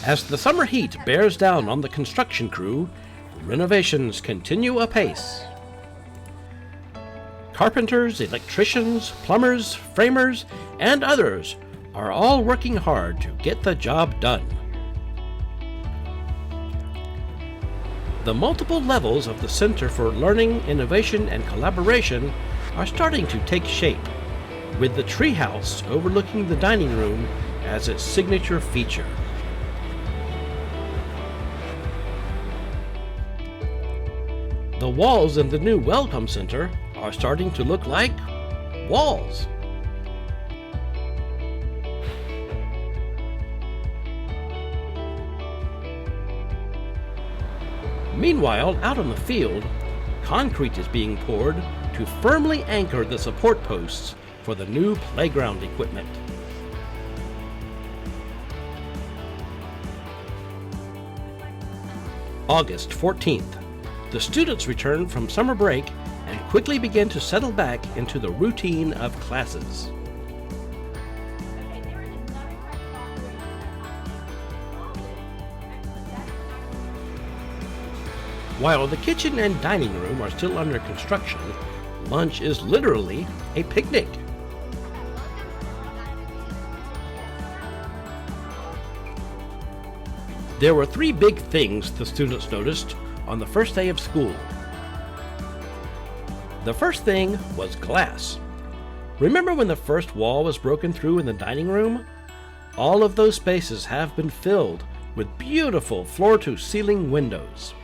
As the summer heat bears down on the construction crew, renovations continue apace. Carpenters, electricians, plumbers, framers, and others are all working hard to get the job done. The multiple levels of the Center for Learning, Innovation, and Collaboration are starting to take shape, with the treehouse overlooking the dining room as its signature feature. The walls in the new Welcome Center are starting to look like walls. Meanwhile, out on the field, concrete is being poured to firmly anchor the support posts for the new playground equipment. August 14th. The students return from summer break and quickly begin to settle back into the routine of classes. While the kitchen and dining room are still under construction, lunch is literally a picnic. There were three big things the students noticed on the first day of school. The first thing was glass. Remember when the first wall was broken through in the dining room? All of those spaces have been filled with beautiful floor-to-ceiling windows.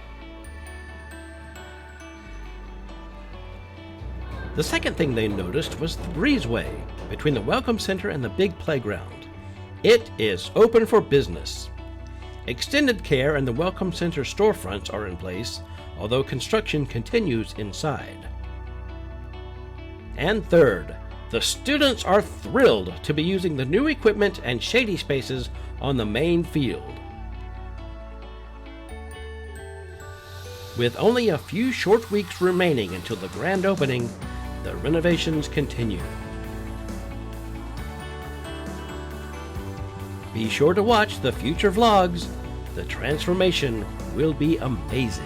The second thing they noticed was the breezeway between the Welcome Center and the big playground. It is open for business. Extended care and the Welcome Center storefronts are in place, although construction continues inside. And third, the students are thrilled to be using the new equipment and shady spaces on the main field. With only a few short weeks remaining until the grand opening, the renovations continue. Be sure to watch the future vlogs. The transformation will be amazing.